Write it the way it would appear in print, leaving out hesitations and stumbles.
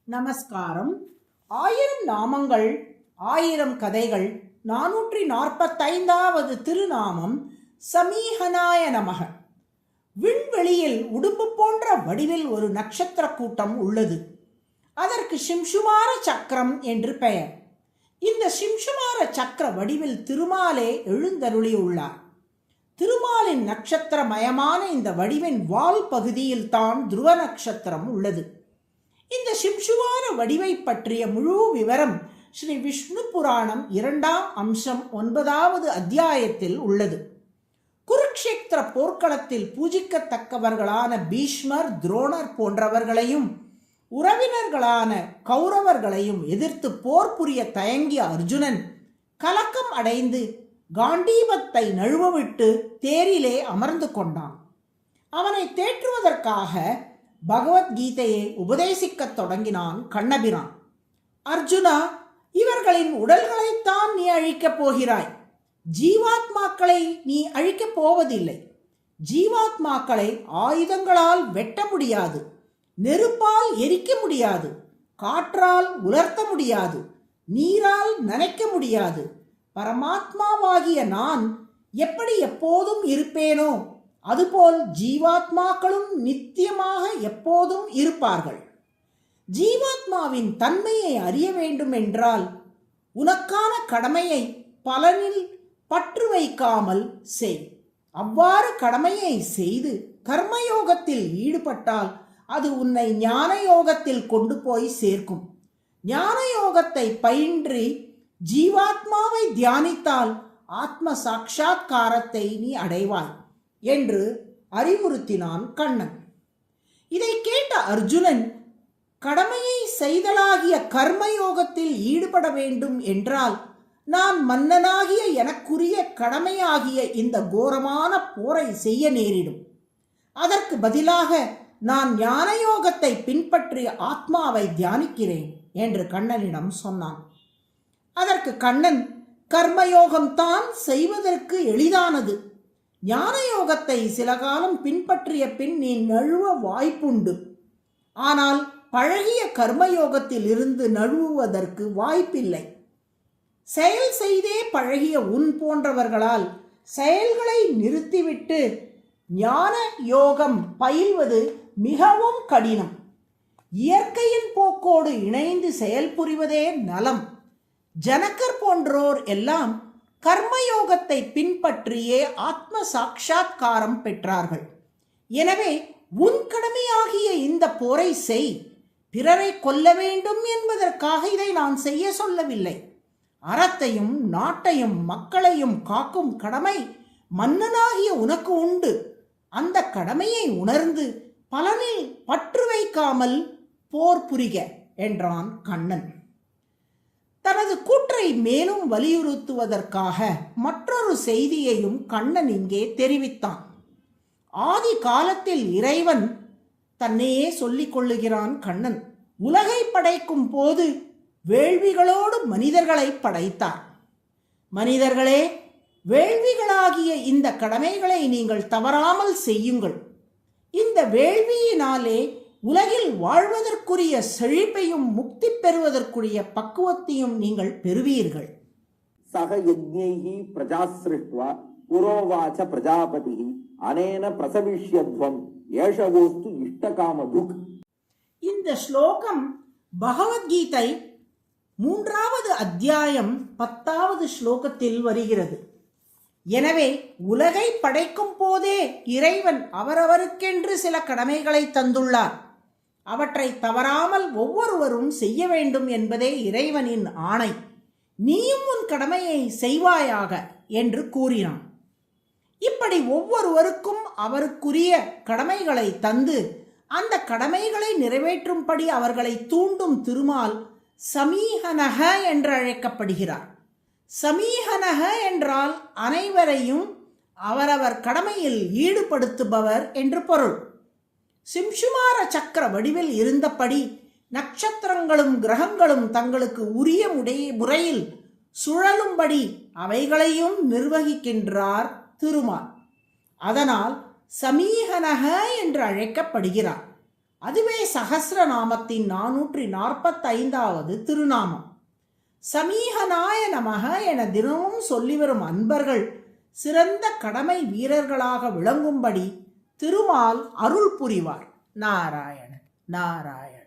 நமஸ்காரம். 1000 நாமங்கள் 1000 கதைகள் 445வது திருநாமம் சமீஹனாய நமக. விண்வெளியில் உடும்பு போன்ற வடிவில் ஒரு நட்சத்திர கூட்டம் உள்ளது. அதற்கு சிம்சுமார சக்கரம் என்று பெயர். இந்த சிம்சுமார சக்கர வடிவில் திருமாலே எழுந்தருளியுள்ளார். திருமாலின் நட்சத்திரமயமான இந்த வடிவின் வால் பகுதியில் தான் துருவ நட்சத்திரம் உள்ளது. இந்த சிம்சுமார வடிவை பற்றிய முழு விவரம் ஸ்ரீ விஷ்ணு புராணம் 2ஆம் அம்சம் 9வது அத்தியாயத்தில் உள்ளது. குருக்ஷேத்திர போர்க்களத்தில் பூஜிக்கத்தக்கவர்களான பீஷ்மர், துரோணர் போன்றவர்களையும் உறவினர்களான கௌரவர்களையும் எதிர்த்து போர் புரிய தயங்கிய அர்ஜுனன் கலக்கம் அடைந்து காண்டீபத்தை நழுவவிட்டு தேரிலே அமர்ந்து கொண்டான். அவனை தேற்றுவதற்காக பகவத்கீதையை உபதேசிக்கத் தொடங்கினான் கண்ணபிரான். அர்ஜுனா, இவர்களின் உடல்களைத்தான் நீ அழிக்கப் போகிறாய். ஜீவாத்மாக்களை நீ அழிக்கப் போவதில்லை. ஜீவாத்மாக்களை ஆயுதங்களால் வெட்ட முடியாது, நெருப்பால் எரிக்க முடியாது, காற்றால் உலர்த்த முடியாது, நீரால் நனைக்க முடியாது. பரமாத்மாவாகிய நான் எப்படி எப்போதும் இருப்பேனோ அதுபோல் ஜீவாத்மாக்களும் நித்தியமாக எப்போதும் இருப்பார்கள். ஜீவாத்மாவின் தன்மையை அறிய வேண்டும் என்றால் உனக்கான கடமையை பலனில் பற்று வைக்காமல் செய். அவ்வாறு கடமையை செய்து கர்மயோகத்தில் ஈடுபட்டால் அது உன்னை ஞான யோகத்தில் கொண்டு போய் சேர்க்கும். ஞான யோகத்தை பயின்றி ஜீவாத்மாவை தியானித்தால் ஆத்ம சாட்சா்காரத்தை நீ அடைவாய் என்று அறிவுறுத்தினான் கண்ணன். இதை கேட்ட அர்ஜுனன், கடமையை செய்தலாகிய கர்மயோகத்தில் ஈடுபட வேண்டும் என்றால் நான் மன்னனாகிய எனக்குரிய கடமையாகிய இந்த கோரமான போரை செய்ய நேரிடும். அதற்கு பதிலாக நான் ஞான யோகத்தை பின்பற்றிய ஆத்மாவை தியானிக்கிறேன் என்று கண்ணனிடம் சொன்னான். அதற்கு கண்ணன், கர்மயோகம்தான் செய்வதற்கு எளிதானது. ஞான யோகத்தை சில காலம் பின்பற்றிய பின் நீ நழுவ வாய்ப்புண்டு. ஆனால் பழகிய கர்மயோகத்தில் இருந்து நழுவுவதற்கு வாய்ப்பில்லை. செயல் செய்தே பழகிய உன் போன்றவர்களால் செயல்களை நிறுத்திவிட்டு ஞான யோகம் பயில்வது மிகவும் கடினம். இயற்கையின் போக்கோடு இணைந்து செயல்புரிவதே நலம். ஜனகர் போன்றோர் எல்லாம் கர்மயோகத்தை பின்பற்றியே ஆத்ம சாட்சா்காரம் பெற்றார்கள். எனவே உன் கடமையாகிய இந்த போரை செய். பிறரை கொல்ல வேண்டும் என்பதற்காக இதை நான் செய்ய சொல்லவில்லை. அறத்தையும் நாட்டையும் மக்களையும் காக்கும் கடமை மன்னனாகிய உனக்கு உண்டு. அந்த கடமையை உணர்ந்து பலனில் பற்று வைக்காமல் போர் புரிக என்றான் கண்ணன். தனது கூற்றை மேலும் வலியுறுத்துவதற்காக மற்றொரு செய்தியையும் கண்ணன் இங்கே தெரிவித்தான். ஆதி காலத்தில் இறைவன் தன்னையே சொல்லிக் கொள்ளுகிறான் கண்ணன். உலகை படைக்கும் போது வேள்விகளோடு மனிதர்களை படைத்தார். மனிதர்களே, வேள்விகளாகிய இந்த கடமைகளை நீங்கள் தவறாமல் செய்யுங்கள். இந்த வேள்வியினாலே உலகில் வாழ்வதற்குரிய செழிப்பையும் முக்தி பெறுவதற்குரிய பக்குவத்தையும் நீங்கள் பெறுவீர்கள். சக யஜ்ஞைஹி பிரஜாஸ்ருஷ்ட்வா புரோவாச பிரஜாபதிஹி அனேன பிரசவிஷ்யத்வம் ஏஷவோஸ்து இஷ்டகாமதுக். இந்த ஸ்லோகம் பகவத்கீதை 3வது அத்தியாயம் 10வது ஸ்லோகத்தில் வருகிறது. எனவே உலகை படைக்கும் போதே இறைவன் அவரவருக்கென்று சில கடமைகளை தந்துள்ளார். அவற்றை தவறாமல் ஒவ்வொருவரும் செய்ய வேண்டும் என்பதே இறைவனின் ஆணை. நீயும் உன் கடமையை செய்வாயாக என்று கூறினான். இப்படி ஒவ்வொருவருக்கும் அவருக்குரிய கடமைகளை தந்து அந்த கடமைகளை நிறைவேற்றும்படி அவர்களை தூண்டும் திருமால் சமீஹனக என்று அழைக்கப்படுகிறார். சமீஹனக என்றால் அனைவரையும் அவரவர் கடமையில் ஈடுபடுத்துபவர் என்று பொருள். சிம்சுமார சக்கர வடிவில் இருந்தபடி நட்சத்திரங்களும் கிரகங்களும் தங்களுக்கு உரிய முறையில் சுழலும்படி அவைகளையும் நிர்வகிக்கின்றார் திருமால். அதனால் சமீஹனக என்று அழைக்கப்படுகிறார். அதுவே சகஸ்ரநாமத்தின் 445வது திருநாமம். சமீகனாய நமக என தினமும் சொல்லி வரும் அன்பர்கள் சிறந்த கடமை வீரர்களாக விளங்கும்படி திருமால் அருள் புரிவார். நாராயண நாராயண.